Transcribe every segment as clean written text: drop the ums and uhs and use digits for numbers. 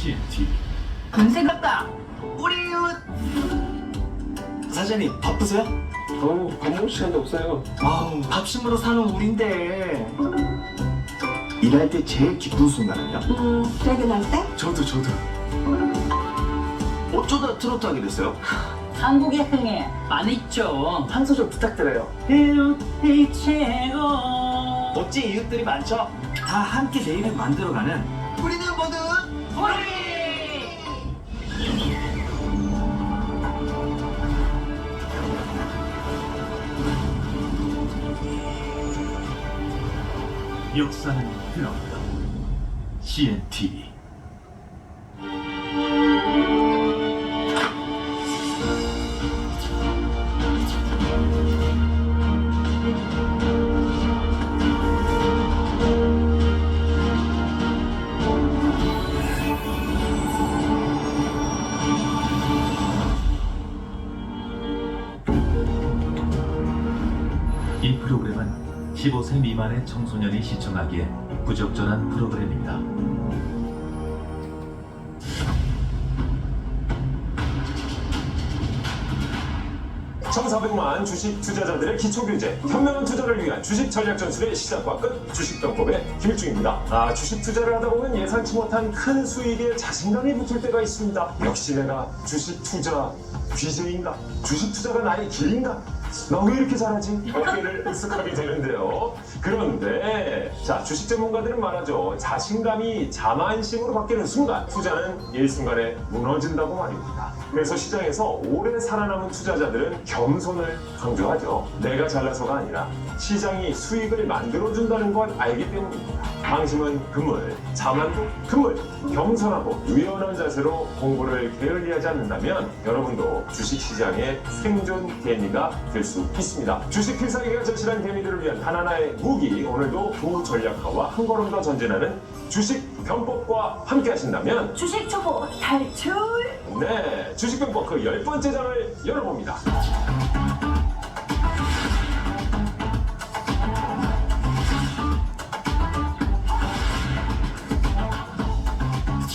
CNTV. 근세 같다. 우리 사장님 바쁘세요? 밥 먹을 시간도 없어요. 아우 밥심으로 사는 우린데 일할 때 제일 기쁜 순간은요? 퇴근할 때? 저도 어쩌다 트로트 하게 됐어요? 한국의 흥에 많이 있죠. 한 소절 부탁드려요. 이 최고. 멋진 이웃들이 많죠? 다 함께 내일을 만들어가는 우리는 모두 우리! 역사는 흘러간다. CNTV. 이 프로그램은 15세 미만의 청소년이 시청하기에 부적절한 프로그램입니다. 1,400만 주식 투자자들의 기초규제, 현명한 투자를 위한 주식 전략 전술의 시작과 끝, 주식병법의 김일중입니다. 주식 투자를 하다 보면 예상치 못한 큰 수익에 자신감이 붙을 때가 있습니다. 역시 내가 주식 투자 BJ인가? 주식 투자가 나의 길인가? 나 왜 이렇게 잘하지? 어깨를 으쓱하게 되는데요. 그런데 자, 주식 전문가들은 말하죠. 자신감이 자만심으로 바뀌는 순간 투자는 일순간에 무너진다고 말입니다. 그래서 시장에서 오래 살아남은 투자자들은 겸손을 강조하죠. 내가 잘나서가 아니라 시장이 수익을 만들어준다는 걸 알기 때문입니다. 방심은 금물, 자만도 금물, 겸손하고 유연한 자세로 공부를 게을리하지 않는다면 여러분도 주식시장의 생존 개미가 될 수 있습니다. 주식 필살기가 절실한 개미들을 위한 단 하나의 무기, 오늘도 부전략가와 한 걸음 더 전진하는 주식 병법과 함께 하신다면 주식 초보 탈출! 네, 주식병법 그 10번째 장을 열어봅니다.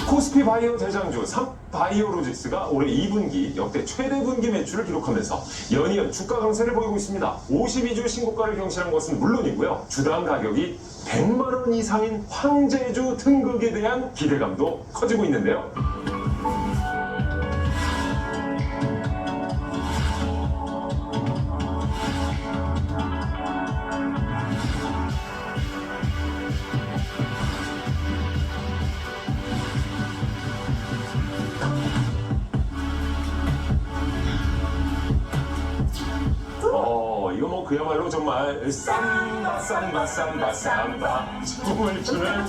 코스피 바이오 대장주 삼바이오로직스가 올해 2분기 역대 최대 분기 매출을 기록하면서 연이은 주가 강세를 보이고 있습니다. 52주 신고가를 경신한 것은 물론이고요. 주당 가격이 100만 원 이상인 황제주 등극에 대한 기대감도 커지고 있는데요. 이거 뭐 그야말로 정말 삼바 춤을 추는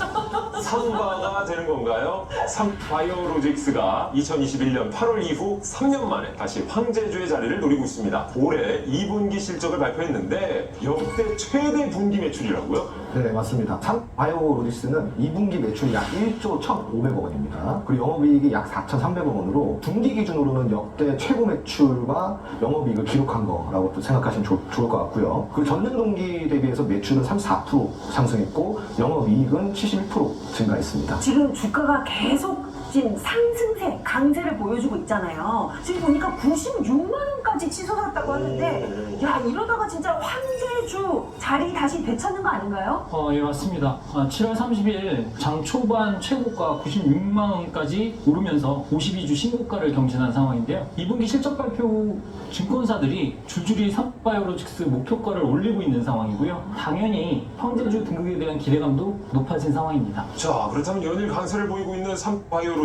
삼바가 되는 건가요? 삼바이오로직스가 2021년 8월 이후 3년 만에 다시 황제주의 자리를 노리고 있습니다. 올해 2분기 실적을 발표했는데 역대 최대 분기 매출이라고요? 네, 맞습니다. 삼바이오로직스는 2분기 매출이 약 1조 1,500억 원입니다. 그리고 영업이익이 약 4,300억 원으로 분기 기준으로는 역대 최고 매출과 영업이익을 기록한 거라고 또 생각하시면 좋을 것 같고요. 그 전년 동기 대비해서 매출은 34% 상승했고 영업이익은 71% 증가했습니다. 지금 주가가 계속 지금 상승세, 강세를 보여주고 있잖아요. 지금 보니까 96만 원까지 치솟았다고 하는데 야, 이러다가 진짜 황제주 자리 다시 되찾는 거 아닌가요? 예, 맞습니다. 7월 30일 장 초반 최고가 96만 원까지 오르면서 52주 신고가를 경신한 상황인데요. 2분기 실적 발표 후 증권사들이 줄줄이 삼바이오로직스 목표가를 올리고 있는 상황이고요. 당연히 황제주 등극에 대한 기대감도 높아진 상황입니다. 자, 그렇다면 연일 강세를 보이고 있는 삼바이오로직스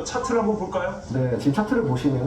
차트를 한번 볼까요? 네, 지금 차트를 보시면은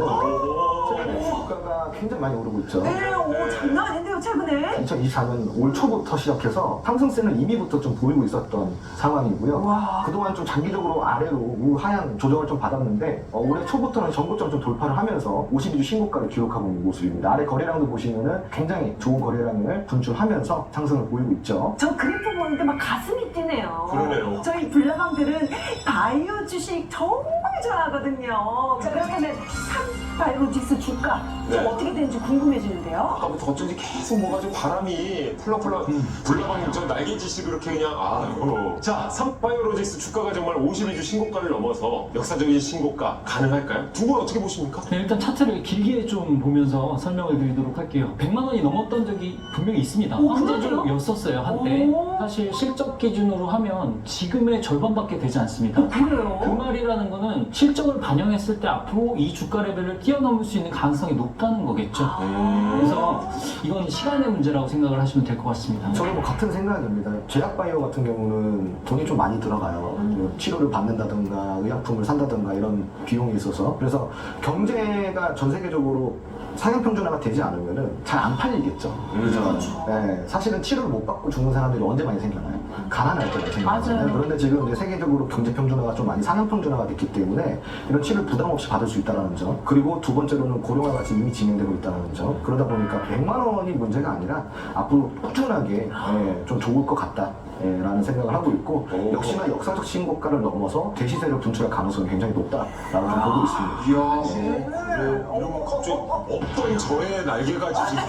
최근에 주가가 굉장히 많이 오르고 있죠. 네, 오, 장난 아닌데요, 최근에? 2024년 올 초부터 시작해서 상승세는 이미부터 좀 보이고 있었던 상황이고요. 와. 그동안 좀 장기적으로 아래로 우하향 조정을 좀 받았는데 올해 초부터는 전고점 좀 돌파를 하면서 52주 신고가를 기록하고 있는 모습입니다. 아래 거래량도 보시면은 굉장히 좋은 거래량을 분출하면서 상승을 보이고 있죠. 저 그래프 보는데 막 가슴이 뛰네요. 그러네요. 저희 불나방들은 바이오 주식 정말 좋아하거든요. 자, 그렇다면 삼바이오로직스 주가 좀 네. 어떻게 되는지 궁금해지는데요. 아까부터 어쩐지 계속 뭐가 좀 바람이 펄럭펄럭 불나방님 저 날개짓이 그렇게 그냥 아유. 자, 삼바이오로직스 주가가 정말 52주 신고가를 넘어서 역사적인 신고가 가능할까요? 두 분 어떻게 보십니까? 네, 일단 차트를 길게 좀 보면서 설명을 드리도록 할게요. 100만 원이 넘었던 적이 분명히 있습니다. 오, 황제주였었어요 한때. 오. 사실 실적 기준으로 하면 지금의 절반밖에 되지 않습니다. 그래요? 그 말이라는 거는 실적을 반영했을 때 앞으로 이 주가 레벨을 뛰어넘을 수 있는 가능성이 높다는 거겠죠. 그래서 이건 시간의 문제라고 생각을 하시면 될 것 같습니다. 저도 뭐 같은 생각입니다. 제약바이오 같은 경우는 돈이 좀 많이 들어가요. 치료를 받는다든가 의약품을 산다든가 이런 비용이 있어서 그래서 경제가 전 세계적으로 상향 평준화가 되지 않으면은 잘 안 팔리겠죠. 그죠? 네, 사실은 치료를 못 받고 죽는 사람들이 언제 많이 생겨나요? 가난할 때 많이 생겨나요. 맞아요. 그런데 지금 이제 세계적으로 경제 평준화가 좀 많이 상향 평준화가 됐기 때문에 이런 치료를 부담 없이 받을 수 있다는 점. 그리고 두 번째로는 고령화가 지금 이미 진행되고 있다는 점. 그러다 보니까 100만 원이 문제가 아니라 앞으로 꾸준하게 좀 좋을 것 같다. 라는 생각을 하고 있고 역시나 역사적 신고가를 넘어서 대시세를 분출할 가능성이 굉장히 높다라고 좀 보고 있습니다. 이야, 이러면 갑자기 없던 저의 날개가 지금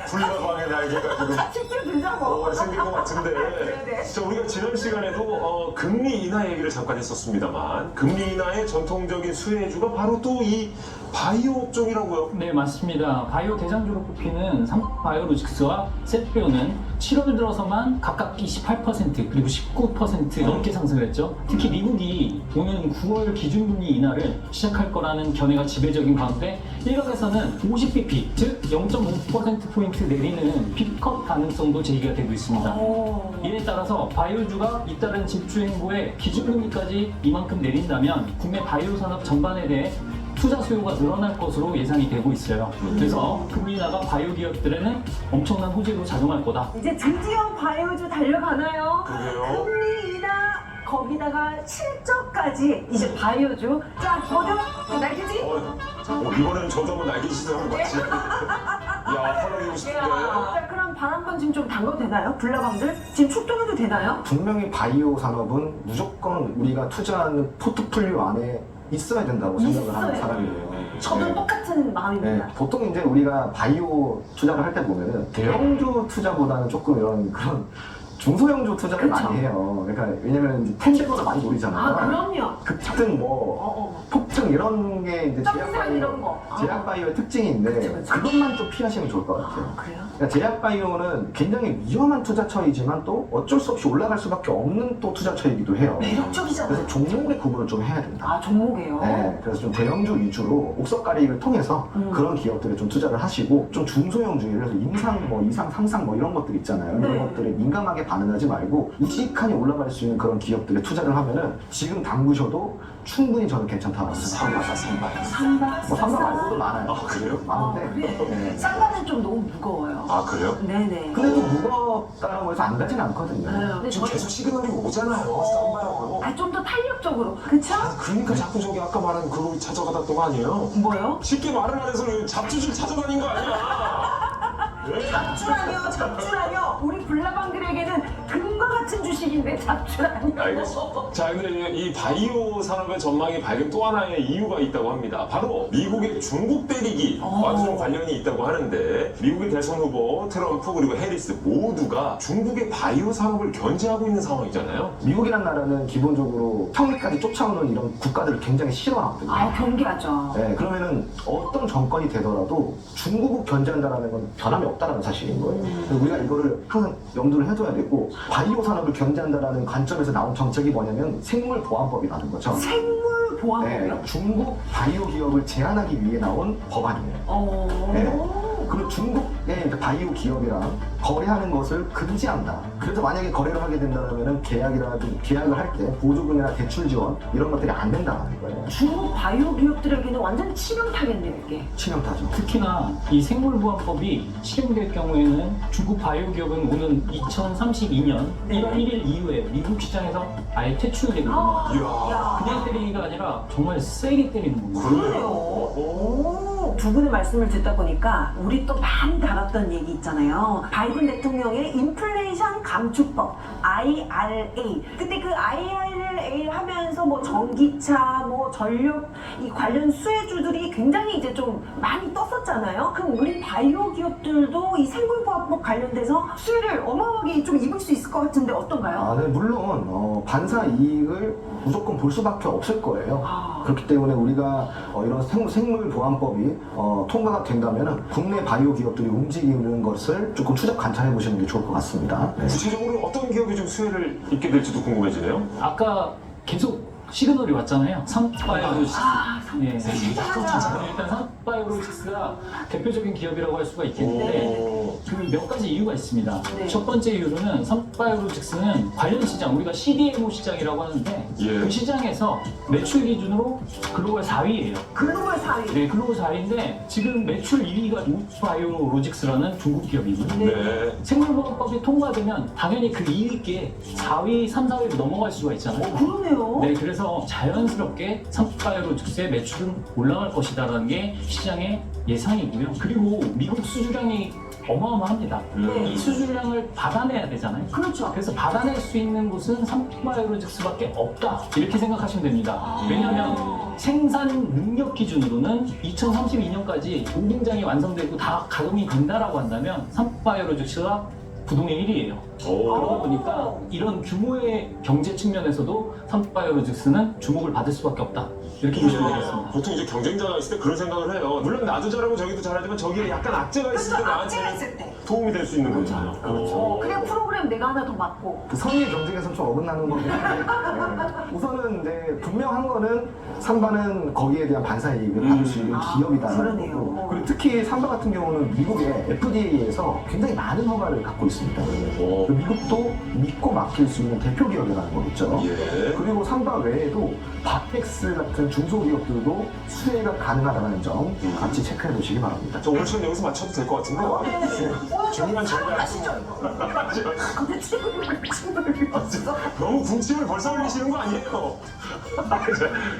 불나방의 날개가 지금 실제로 들자고. 생긴 것 같은데. 네네. 자, 우리가 지난 시간에도 금리 인하 얘기를 잠깐 했었습니다만 금리 인하의 전통적인 수혜주가 바로 또 이 바이오 업종이라고요. 네, 맞습니다. 바이오 대장주로 꼽히는 삼바이오로직스와 셋비오는 7월 들어서만 각각 28% 그리고 19% 넘게 상승을 했죠. 특히 미국이 오는 9월 기준금리 인하를 시작할 거라는 견해가 지배적인 가운데 일각에서는 50bp, 즉 0.5%포인트 내리는 픽업 가능성도 제기가 되고 있습니다. 이에 따라서 바이오주가 잇따른 집주 행보에 기준금리까지 이만큼 내린다면 국내 바이오 산업 전반에 대해 투자 수요가 늘어날 것으로 예상이 되고 있어요. 그래서 금리 인하가 바이오 기업들에는 엄청난 호재로 작용할 거다. 이제 드디어 바이오주 달려가나요? 그러게요. 금리 인하 거기다가 실적까지 이제 바이오주. 자, 뭐죠? 날개지? 이번에는 저도 한번 날개짓을 한번 같이. 야, 팔로우고 싶은데. 자, 그럼 바람건 지금 좀 담가도 되나요? 불나방들? 지금 출동해도 되나요? 분명히 바이오 산업은 무조건 우리가 투자하는 포트폴리오 안에 있어야 된다고 생각을 하는 있어요. 사람이에요. 저도 네. 똑같은 마음입니다. 네, 보통 이제 우리가 바이오 투자를 할 때 보면은 대형주 투자보다는 조금 이런 그런 중소형주 투자를 그쵸. 많이 해요. 그러니까 왜냐면 이제 텐데거를 많이 노리잖아요. 아, 그럼요. 급등 뭐 폭등 이런 게 이제 점상 이런 거. 제약 바이오의 특징인데 그쵸, 그쵸. 그것만 좀 피하시면 좋을 것 같아요. 그래요? 그러니까 제약 바이오는 굉장히 위험한 투자처이지만 또 어쩔 수 없이 올라갈 수밖에 없는 또 투자처이기도 해요. 매력적이잖아요. 그래서 종목의 구분을 좀 해야 된다. 아, 종목이에요? 네, 그래서 좀 대형주 위주로 옥석가리를 통해서 그런 기업들에 좀 투자를 하시고 좀 중소형주, 예를 들어서 임상, 뭐 이상, 상상 뭐 이런 것들 있잖아요. 네. 이런 것들에 민감하게 반응하지 말고 우직하게 올라갈 수 있는 그런 기업들에 투자를 하면은 지금 담그셔도 충분히 저는 괜찮다고 생각합니다. 삼바. 뭐 삼성 말고도 많아요. 아, 그래요? 많은데. 그래? 네. 쌍바는 좀 너무 무거워요. 아, 그래요? 네네. 근데 또 무겁다고 해서 안 가진 않거든요. 네, 근데 지금 저희 계속 시그널이 오잖아요. 쌈바라고. 좀 더 탄력적으로. 그쵸? 그러니까 자꾸 저기 아까 말한 그거 찾아가다 거 아니에요? 뭐요? 쉽게 말을 안 해서 잡주질 찾아다닌 거 아니야? 네? 잡주라뇨, 잡주라뇨. 우리 불나방들에게는 금과 같은 주식인데 잡주라뇨. 알겠습니다. 자, 근데 이 바이오 산업의 전망이 밝은 또 하나의 이유가 있다고 합니다. 바로 미국의 중국 때리기와도 좀 관련이 있다고 하는데 미국의 대선 후보 트럼프 그리고 해리스 모두가 중국의 바이오 산업을 견제하고 있는 상황이잖아요. 미국이란 나라는 기본적으로 성리까지 쫓아오는 이런 국가들을 굉장히 싫어하거든요. 아, 경계하죠. 네, 그러면은 어떤 정권이 되더라도 중국을 견제한다는 건 변함이 없다는 사실인 거예요. 그래서 우리가 이거를 항상 염두를 해둬야 되고 바이오 산업을 견제한다는 관점에서 나온 정책이 뭐냐면 생물보안법이라는 거죠. 생물 보안법이요? 네, 중국 바이오 기업을 제한하기 위해 나온 법안이에요. 네. 그리고 중국의 이제 바이오 기업이랑 거래하는 것을 금지한다. 그래서 만약에 거래를 하게 된다면 계약을 할 때 보조금이나 대출 지원 이런 것들이 안 된다는 거예요. 중국 바이오 기업들에게는 완전 치명타겠네요, 이게. 치명타죠. 특히나 이 생물보안법이 실행될 경우에는 중국 바이오 기업은 오는 2032년 1월 1일 이후에 미국 시장에서 아예 퇴출되거든요. 이야. 그냥 때리기가 아니라 정말 세게 때리는 겁니다. 그러네요. 오. 또 두 분의 말씀을 듣다 보니까 우리 또 많이 다뤘던 얘기 있잖아요. 바이든 대통령의 인플레이션 감축법 IRA. 그때 그 IRA 하면서 뭐 전기차, 뭐 전력 이 관련 수혜주들이 굉장히 이제 좀 많이 떴었잖아요. 그럼 우리 바이오 기업들도 이 생물과학법 관련돼서 수혜를 어마어마하게 좀 입을 수 있을 것 같은데 어떤가요? 네, 물론 반사 이익을 무조건 볼 수밖에 없을 거예요. 아. 그렇기 때문에 우리가 이런 생물보안법이 통과가 된다면 국내 바이오 기업들이 움직이는 것을 조금 추적 관찰해 보시는 게 좋을 것 같습니다. 네. 구체적으로 어떤 기업이 좀 수혜를 입게 될지도 궁금해지네요. 아까 계속 시그널이 왔잖아요. 삼바이오로직스. 네. 일단 삼바이오로직스가 대표적인 기업이라고 할 수가 있겠는데 그 몇 가지 이유가 있습니다. 네. 첫 번째 이유로는 삼바이오로직스는 관련 시장, 우리가 CDMO 시장이라고 하는데 예. 그 시장에서 매출 기준으로 글로벌 4위예요. 글로벌 4위. 네, 글로벌 4위인데 지금 매출 2위가 우바이오로직스라는 중국 기업이거든요. 네. 생물보안법이 통과되면 당연히 그 2위께 4위, 3, 4위로 넘어갈 수가 있잖아요. 그러네요. 네, 그래서 자연스럽게 삼바이오로직스의 매출은 올라갈 것이다라는 게 시장의 예상이고요. 그리고 미국 수주량이 어마어마합니다. 네. 이 수주량을 받아내야 되잖아요. 그렇죠. 그래서 받아낼 수 있는 곳은 삼바이오로직스밖에 없다 이렇게 생각하시면 됩니다. 왜냐하면 생산 능력 기준으로는 2032년까지 5공장이 완성되고 다 가동이 된다라고 한다면 삼바이오로직스가 부동의 1위예요. 그러다 보니까 이런 규모의 경제 측면에서도 삼바이오로직스는 주목을 받을 수밖에 없다. 이렇게 보시면 되겠습니다. 보통 이제 경쟁자가 있을 때 그런 생각을 해요. 물론 나도 잘하고 저기도 잘하지만 저기에 약간 악재가 있을 때 악재가 나한테 있을 때. 도움이 될 수 있는 거잖아요. 그렇죠. 그냥 프로그램 내가 하나 더 맡고. 그 선의의 경쟁에서 좀 어긋나는 거긴 한데 네. 우선은 네, 분명한 거는 삼바는 거기에 대한 반사 이익을 받을 수 있는 기업이다라는 그러네요. 거고 그리고 특히 삼바 같은 경우는 미국의 FDA에서 굉장히 많은 허가를 갖고 있습니다. 오. 미국도 믿고 맡길 수 있는 대표 기업이라는 거겠죠. 예. 그리고 삼바 외에도 바텍스 같은 중소기업들도 수혜가 가능하다는 점 같이 체크해 보시기 바랍니다. 저 오늘 시간 여기서 맞춰도 될 것 같은데요. 정리만 잘 가시죠. 근데 친구를 너무 군침을 벌써 흘리시는 거 아니에요?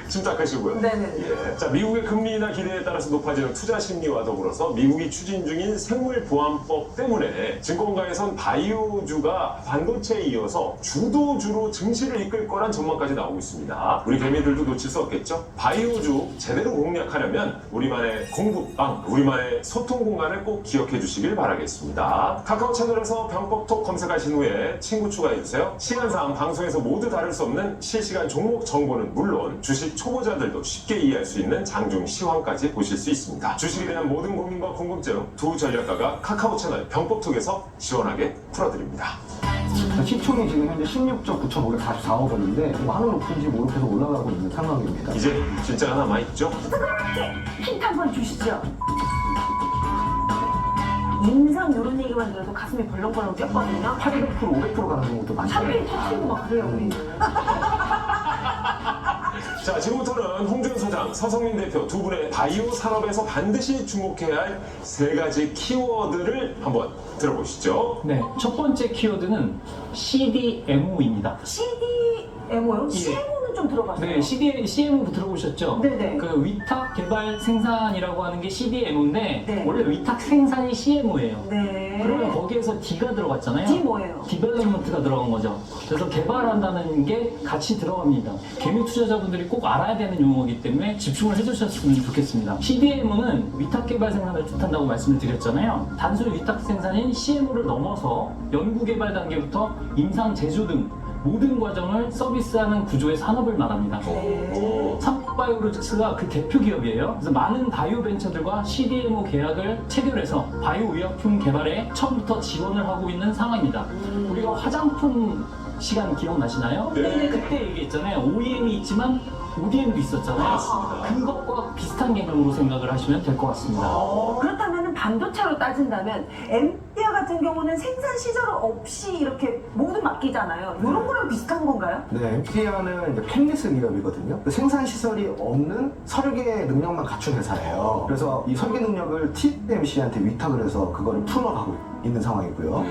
침착하시고요. 네네. 예. 자, 미국의 금리 인하 기대에 따라서 높아지는 투자 심리와 더불어서 미국이 추진 중인 생물보안법 때문에 증권가에선 바이오주가 반도체에 이어서 주도주로 증시를 이끌 거란 전망까지 나오고 있습니다. 우리 개미들도 놓칠 수 없겠죠? 바이오주 제대로 공략하려면 우리만의 공부방, 우리만의 소통 공간을 꼭 기억해 주시길 바라겠습니다. 카카오 채널에서 병법톡 검색하신 후에 친구 추가해주세요. 시간상 방송에서 모두 다룰 수 없는 실시간 종목 정보는 물론 주식 초보자들도 쉽게 이해할 수 있는 장중 시황까지 보실 수 있습니다. 주식에 대한 모든 고민과 궁금증 두 전략가가 카카오 채널 병법톡에서 시원하게 풀어드립니다. 시총이 지금 현재 16조 9,544억 원인데 많은 높은지 모르겠어 올라가고 있는 상황입니다. 이제 진짜가 남아있죠? 힌트 한번 주시죠. 임상 이런 얘기만 들어도 가슴이 벌렁벌렁 뛰었거든요. 800%, 500% 가는 경우도 많죠. 샴페인 터트리고 막 그래요, 우리는. 자, 지금부터는 홍준 소장, 서성민 대표 두 분의 바이오 산업에서 반드시 주목해야 할 세 가지 키워드를 한번 들어보시죠. 네, 첫 번째 키워드는 CDMO입니다. CDMO요? CMO는 좀 들어봤어요. 네, CDMO 들어보셨죠? 네네. 그 위탁 개발 생산이라고 하는 게 CDMO인데 네. 원래 위탁 생산이 CMO예요. 네. 그러면 거기에서 D가 들어갔잖아요. D 뭐예요? 디벨롭먼트가 들어간 거죠. 그래서 개발한다는 게 같이 들어갑니다. 개미 투자자분들이 꼭 알아야 되는 용어이기 때문에 집중을 해주셨으면 좋겠습니다. CDMO는 위탁 개발 생산을 뜻한다고 말씀을 드렸잖아요. 단순 위탁 생산인 CMO를 넘어서 연구 개발 단계부터 임상 제조 등 모든 과정을 서비스하는 구조의 산업을 말합니다. 오. 삼바이오로직스가 그 대표 기업이에요. 그래서 많은 바이오 벤처들과 CDMO 계약을 체결해서 바이오 의약품 개발에 처음부터 지원을 하고 있는 상황입니다. 우리가 화장품 시간 기억나시나요? 네. 그때 얘기했잖아요. OEM이 있지만 ODM도 있었잖아요. 그것과 비슷한 개념으로 생각을 하시면 될 것 같습니다. 그렇다면 반도체로 따진다면 엔비디아 같은 경우는 생산 시절 없이 이렇게 모두 맡기잖아요. 이런 거랑 비슷한 건가요? 네, 엔비디아는 펜리스 기업이거든요. 그 생산 시설이 없는 설계 능력만 갖춘 회사예요. 그래서 이 설계 능력을 TSMC한테 위탁을 해서 그거를 풀어가고 있는 상황이고요.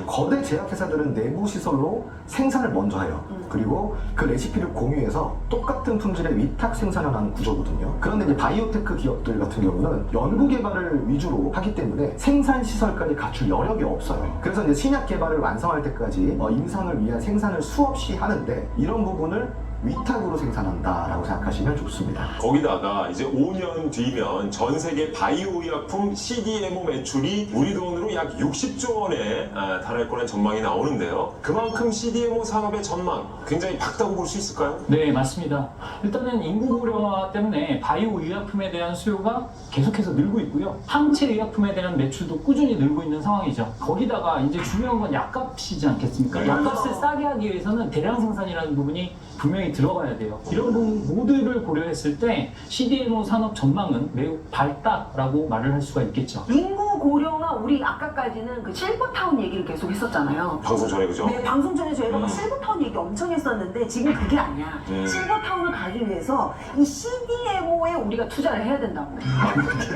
거대 제약회사들은 내부 시설로 생산을 먼저 해요. 그리고 그 레시피를 공유해서 똑같은 품질의 위탁 생산을 하는 구조거든요. 그런데 이제 바이오테크 기업들 같은 경우는 연구 개발을 위주로 하기 때문에 생산 시설까지 갖출 여력이 없어요. 그래서 이제 신약 개발을 완성할 때까지 임상을 위한 생산을 수없이 하는데 이런 부분을 위탁으로 생산한다라고 생각하시면 좋습니다. 거기다가 이제 5년 뒤면 전 세계 바이오 의약품 CDMO 매출이 우리 돈으로 약 60조 원에 달할 거란 전망이 나오는데요. 그만큼 CDMO 산업의 전망 굉장히 밝다고 볼 수 있을까요? 네, 맞습니다. 일단은 인구 고령화 때문에 바이오 의약품에 대한 수요가 계속해서 늘고 있고요. 항체 의약품에 대한 매출도 꾸준히 늘고 있는 상황이죠. 거기다가 이제 중요한 건 약값이지 않겠습니까? 네. 약값을 싸게 하기 위해서는 대량 생산이라는 부분이 분명히 들어가야 돼요. 이런 부분 모두를 고려했을 때 CDMO 산업 전망은 매우 밝다라고 말을 할 수가 있겠죠. 인구 고령화 우리 아까까지는 그 실버타운 얘기를 계속 했었잖아요. 방송 전에 그죠? 네, 방송 전에 저희가 실버타운 얘기 엄청 했었는데 지금 그게 아니야. 실버타운을 가기 위해서 이 CDMO에 우리가 투자를 해야 된다고.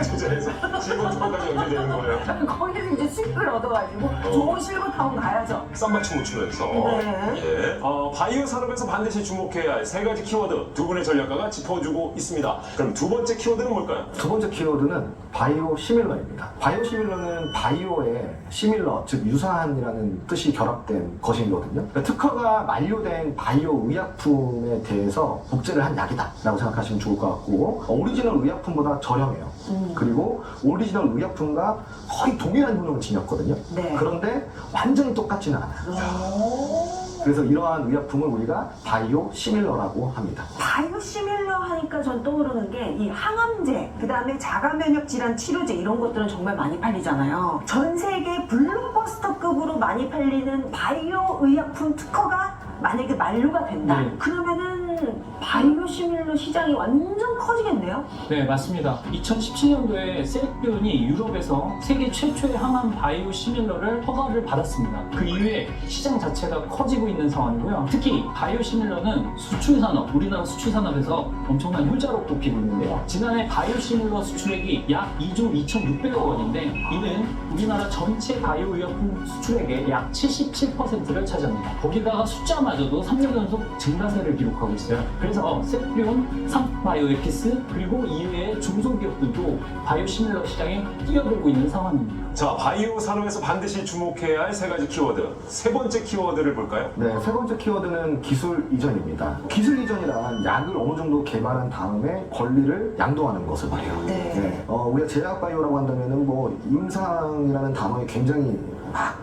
투자해서 실버타운까지 연결되는 거예요. 거기서 이제 수익을 얻어가지고 좋은 실버타운 가야죠. 쌈맞춤을 추면서 네. 예. 바이오 산업에서 반드시 주목해야 할 세 가지 키워드 두 분의 전략가가 짚어주고 있습니다. 그럼 두 번째 키워드는 뭘까요? 두 번째 키워드는 바이오 시밀러입니다. 바이오 시밀러는 바이오의 시밀러, 즉 유사한이라는 뜻이 결합된 것이거든요. 그러니까 특허가 만료된 바이오 의약품에 대해서 복제를 한 약이다라고 생각하시면 좋을 것 같고 오리지널 의약품보다 저렴해요. 그리고 오리지널 의약품과 거의 동일한 효능을 지녔거든요. 네. 그런데 완전히 똑같지는 않아요. 그래서 이러한 의약품을 우리가 바이오 시밀러라고 합니다. 바이오 시밀러 하니까 전 떠오르는 게 이 항암제, 그 다음에 자가 면역 질환 치료제 이런 것들은 정말 많이 팔리잖아요. 전 세계 블록버스터급으로 많이 팔리는 바이오 의약품 특허가 만약에 만료가 된다. 네. 그러면은 바이오 시밀러 시장이 완전 커지겠네요? 네, 맞습니다. 2017년도에 셀피온이 유럽에서 세계 최초의 항암 바이오 시밀러를 허가를 받았습니다. 그 이후에 시장 자체가 커지고 있는 상황이고요. 특히 바이오 시밀러는 수출 산업, 우리나라 수출 산업에서 엄청난 효자로 꼽히고 있는데요. 지난해 바이오 시밀러 수출액이 약 2조 2,600억 원인데 이는 우리나라 전체 바이오 의약품 수출액의 약 77%를 차지합니다. 거기다가 숫자마저도 3년 연속 증가세를 기록하고 있어요. 그래서 셀피온, 삼바이오에키스 그리고 이외의 중소기업들도 바이오 시밀러 시장에 뛰어들고 있는 상황입니다. 자, 바이오 산업에서 반드시 주목해야 할 세 가지 키워드. 세 번째 키워드를 볼까요? 네, 세 번째 키워드는 기술 이전입니다. 기술 이전이란 약을 어느 정도 개발한 다음에 권리를 양도하는 것을 말해요. 네. 우리가 제약 바이오라고 한다면은 뭐 임상이라는 단어에 굉장히 막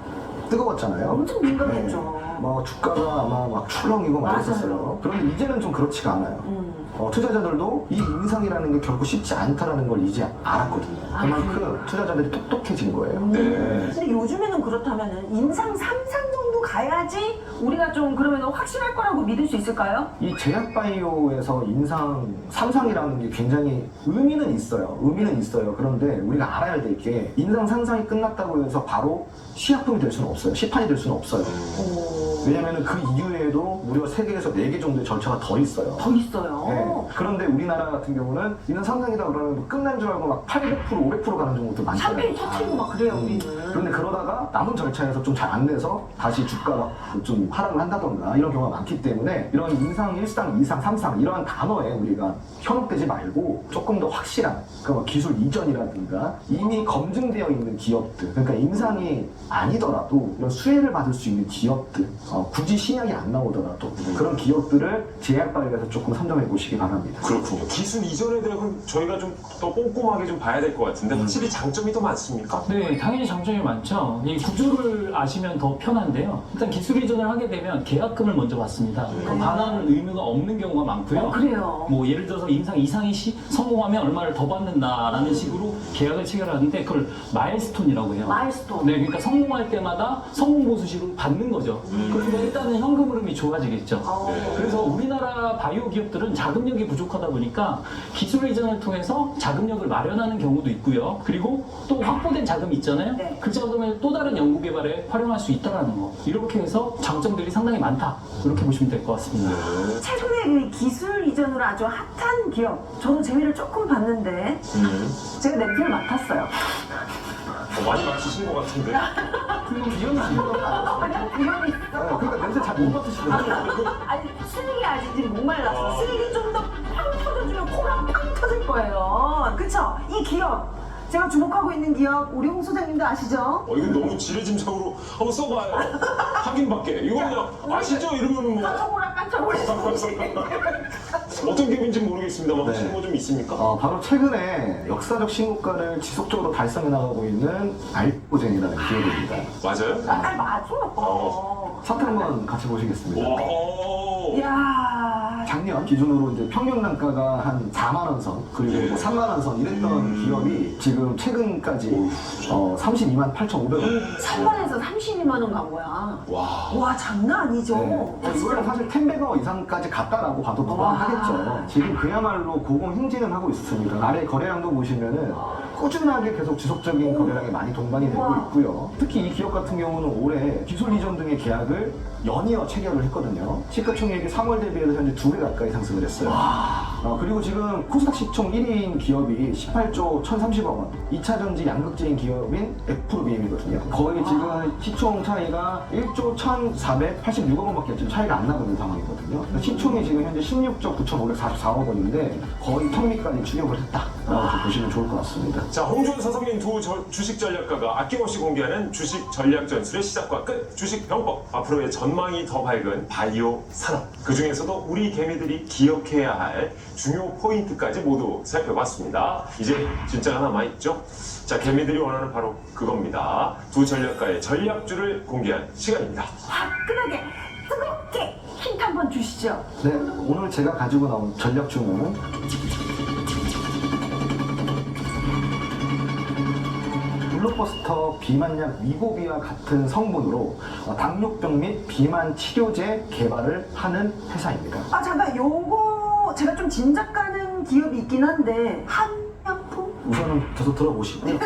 뜨거웠잖아요. 엄청 민감했죠. 뭐 주가가 아마 막 출렁이고 막 맞아요. 그랬었어요. 그런데 이제는 좀 그렇지가 않아요. 투자자들도 이 임상이라는 게 결코 쉽지 않다는 걸 이제 알았거든요. 그만큼 투자자들이 똑똑해진 거예요. 네. 근데 요즘에는 그렇다면은 임상 3상 정도 가야지 우리가 좀 그러면 확실할 거라고 믿을 수 있을까요? 이 제약 바이오에서 임상 3상이라는 게 굉장히 의미는 있어요. 그런데 우리가 알아야 될 게 임상 3상이 끝났다고 해서 바로 시약품이 될 수는 없어요. 시판이 될 수는 없어요. 왜냐면은 그 이후에도 무려 3개에서 4개 정도의 절차가 더 있어요. 더 있어요. 네. 그런데 우리나라 같은 경우는 임상 3상이다 그러면 뭐 끝난 줄 알고 막 800%, 500% 가는 경우도 많잖아요. 샴페인 터트리고 막 그래요, 우리는. 그런데 그러다가 남은 절차에서 좀 잘 안 돼서 다시 주가가 좀 하락을 한다던가 이런 경우가 많기 때문에 이런 임상 1상, 2상, 3상 이러한 단어에 우리가 현혹되지 말고 조금 더 확실한 그러니까 뭐 기술 이전이라든가 이미 검증되어 있는 기업들 그러니까 임상이 아니더라도 이런 수혜를 받을 수 있는 기업들 굳이 신약이 안 나오더라도 그런 기업들을 제약바이오에서 조금 선점해 보시기 바랍니다. 그렇군요. 기술 이전에 대해서 저희가 좀 더 꼼꼼하게 좀 봐야 될 것 같은데 확실히 장점이 더 많습니까? 네, 당연히 장점이 많죠. 이 구조를 아시면 더 편한데요. 일단 기술 이전을 하게 되면 계약금을 먼저 받습니다. 그럼 반환을 의무가 없는 경우가 많고요. 그래요. 뭐 예를 들어서 임상 2상이 성공하면 얼마를 더 받는다라는 식으로 계약을 체결하는데 그걸 마일스톤이라고 해요. 마일스톤. 네, 그러니까 성공할 때마다 성공 보수식으로 받는 거죠. 그러니까 일단은 현금 흐름이 좋아지겠죠. 그래서 우리나라 바이오 기업들은 자금력이 부족하다 보니까 기술 이전을 통해서 자금력을 마련하는 경우도 있고요. 그리고 또 확보된 자금이 있잖아요. 네. 그 자금을 또 다른 연구 개발에 활용할 수 있다는 거. 이렇게 해서 장점들이 상당히 많다. 이렇게 보시면 될 것 같습니다. 최근에 그 기술 이전으로 아주 핫한 기업, 저도 재미를 조금 봤는데 제가 냄새를 맡았어요. 많이 마시신 것 같은데. 그럼 이현이시는 건 아니에요? 아니 부연이 있어. 그러니까 냄새 잘 못 맡으시거든요. 아니 수익이 아직 지금 목말랐어. 수익이 좀 더 팡 터져주면 코가 팡 터질 거예요. 그쵸? 이 기업 제가 주목하고 있는 기업 우리 홍 소장님도 아시죠? 이건 너무 지레짐작으로 한번 써봐요. 확인받게. 이거 그냥 아시죠? 이러면 뭐. 깜짝오라. 어떤 기업인지 모르겠습니다만 네. 하시는 거 좀 있습니까? 바로 최근에 역사적 신고가를 지속적으로 달성해 나가고 있는 알코젠이라는 기업입니다. 맞아요? 아 맞아. 차트 한번 같이 보시겠습니다. 와. 이야. 작년 기준으로 이제 평균 단가가 한 4만 원 선, 그리고 뭐 3만 원 선 이랬던 기업이 지금 최근까지 32만 8,500원. 3만에서 32만 원 간 거야. 와. 와 장난 아니죠. 이거는 사실 10배거 이상까지 갔다라고 봐도 무방하겠죠. 지금 그야말로 고공행진을 하고 있습니다. 아래 거래량도 보시면은 꾸준하게 계속 지속적인 거래량이 많이 동반이 되고 있고요. 특히 이 기업 같은 경우는 올해 기술 이전 등의 계약을 연이어 체결을 했거든요. 시가총액이 3월 대비해서 현재 2배 가까이 상승을 했어요. 그리고 지금 코스닥 시총 1위인 기업이 18조 1,030억 원, 2차 전지 양극재인 기업인 FBM이거든요. 거의 지금 시총 차이가 1조 1,486억 원밖에 지금 차이가 안 나고 있는 상황이거든요. 시총이 지금 현재 16조 9,544억 원인데 거의 턱밑까지 추격을 했다라고 좀 보시면 좋을 것 같습니다. 자, 홍준 서성민 두 주식 전략가가 아낌없이 공개하는 주식 전략 전술의 시작과 끝, 주식 병법, 앞으로의 전망이 더 밝은 바이오 산업. 그 중에서도 우리 개미들이 기억해야 할 중요 포인트까지 모두 살펴봤습니다. 이제 진짜가 남아있죠? 자, 개미들이 원하는 바로 그겁니다. 두 전략가의 전략주를 공개할 시간입니다. 화끈하게 뜨겁게 힌트 한번 주시죠. 네, 오늘 제가 가지고 나온 전략주는 블록버스터 비만약 위고비와 같은 성분으로 당뇨병 및 비만 치료제 개발을 하는 회사입니다. 아 잠깐 요거 제가 좀 짐작 가는 기업이 있긴 한데 한명품? 우선은 계속 들어보시고요.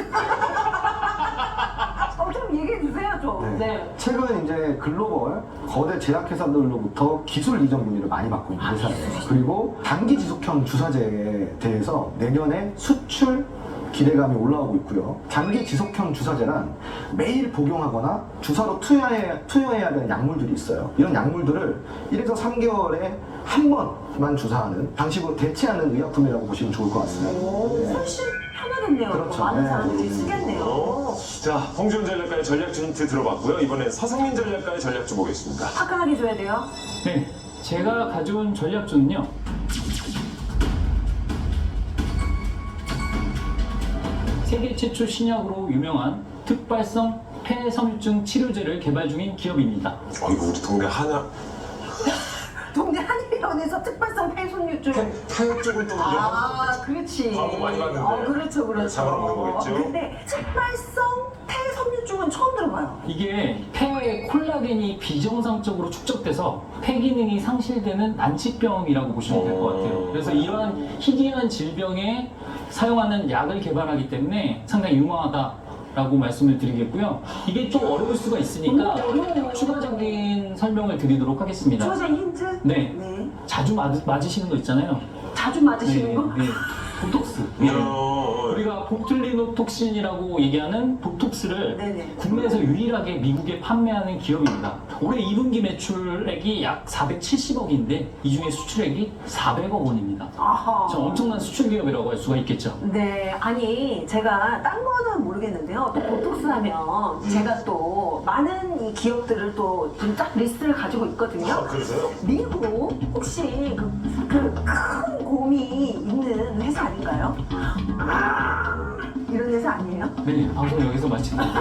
좀 얘기해 주세요 좀. 네. 최근 이제 글로벌 거대 제약회사들로부터 기술 이전 문의를 많이 받고 있는 회사예요. 그리고 단기 지속형 주사제에 대해서 내년에 수출 기대감이 올라오고 있고요. 장기 지속형 주사제란 매일 복용하거나 주사로 투여해야 되는 약물들이 있어요. 이런 약물들을 1에서 3개월에 한 번만 주사하는 방식으로 대체하는 의약품이라고 보시면 좋을 것 같습니다. 오, 훨씬 편하겠네요. 그렇죠. 많은 네. 사람들이 쓰겠네요. 자, 홍준 전략가의 전략주 힌트 들어봤고요. 이번엔 서성민 전략가의 전략주 보겠습니다. 화끈하게 줘야 돼요. 네, 제가 가져온 전략주는요. 세계 최초 신약으로 유명한 특발성 폐섬유증 치료제를 개발 중인 기업입니다. 이거 우리 동네 하나 동네 한의병원에서 특발성 폐손유증. 폐 쪽은 또 그렇지. 광고 많이 봤는데. 그렇죠, 그렇죠. 상관없는 거겠죠? 근데 특발성 폐섬유증은 처음 들어봐요. 이게 폐의 콜라겐이 비정상적으로 축적돼서 폐 기능이 상실되는 난치병이라고 보시면 될 것 같아요. 그래서 이러한 희귀한 질병에 사용하는 약을 개발하기 때문에 상당히 유망하다라고 말씀을 드리겠고요. 이게 좀 어려울 수가 있으니까 너무 어려워요. 추가적인 설명을 드리도록 하겠습니다. 추가적인 힌트? 네. 네. 자주 맞으시는 거 있잖아요. 자주 맞으시는 거? 네. 보톡스. 우리가 보툴리노톡신이라고 얘기하는 보톡스를 네네. 국내에서 유일하게 미국에 판매하는 기업입니다. 올해 2분기 매출액이 약 470억인데 이 중에 수출액이 400억 원입니다. 아하. 저 엄청난 수출 기업이라고 할 수가 있겠죠. 네, 아니 제가 딴 거는 모르겠는데요. 또 보톡스 하면 제가 또 많은 이 기업들을 또 좀 딱 리스트를 가지고 있거든요. 그러세요? 미국 혹시 그 큰 곰이 있는 회사 아닌가요? 이런 회사 아니에요? 네, 방송 여기서 마칩니다.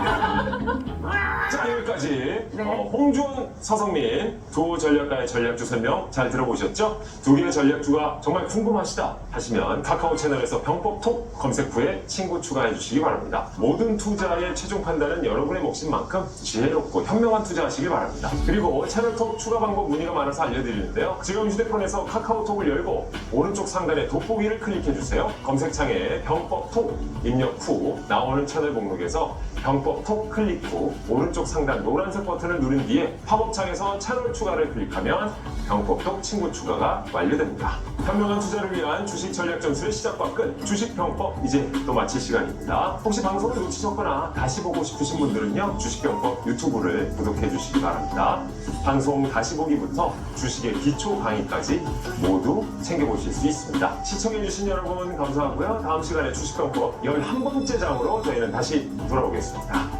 자, 여기까지 네. 홍준, 서성민 두 전략가의 전략주 설명 잘 들어보셨죠? 두 개의 전략주가 정말 궁금하시다 하시면 카카오 채널에서 병법톡 검색 후에 친구 추가해 주시기 바랍니다. 모든 투자의 최종 판단은 여러분의 몫인 만큼 지혜롭고 현명한 투자하시기 바랍니다. 그리고 채널톡 추가 방법 문의가 많아서 알려드리는데요. 지금 휴대폰에서 카카오톡을 열고 오른쪽 상단에 돋보기를 클릭해 주세요. 검색창에 병법톡 입력 후 나오는 채널 목록에서 병법 톡 클릭 후 오른쪽 상단 노란색 버튼을 누른 뒤에 팝업창에서 채널 추가를 클릭하면 병법톡 친구 추가가 완료됩니다. 현명한 투자를 위한 주식 전략 전술의 시작과 끝 주식 병법 이제 또 마칠 시간입니다. 혹시 방송을 놓치셨거나 다시 보고 싶으신 분들은요 주식병법 유튜브를 구독해 주시기 바랍니다. 방송 다시 보기부터 주식의 기초 강의까지 모두 챙겨보실 수 있습니다. 시청해주신 여러분 감사하고요. 다음 시간에 주식병법 11번째 장으로 저희는 다시 돌아오겠습니다.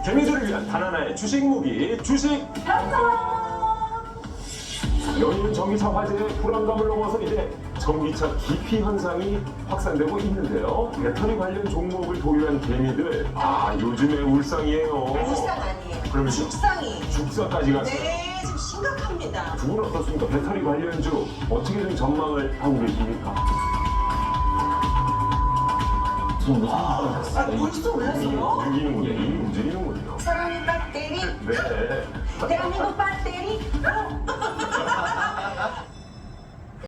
개미들을 위한 단 하나의 주식 무기 주식 연이은 전기차 화재의 불안감을 넘어서 이제 전기차 기피 현상이 확산되고 있는데요. 배터리 관련 종목을 보유한 개미들 요즘에 울상이에요. 울상 아니에요. 그러면 죽상이. 죽사까지 갔어요. 네, 지금 심각합니다. 두 분 어떻습니까? 배터리 관련주 어떻게 좀 전망을 하고 계십니까? 그 정도 상승을 했습니다. 벌써 올랐어요? 움직이는군요. 사랑의 배터리, 네. 대한민국 배터리.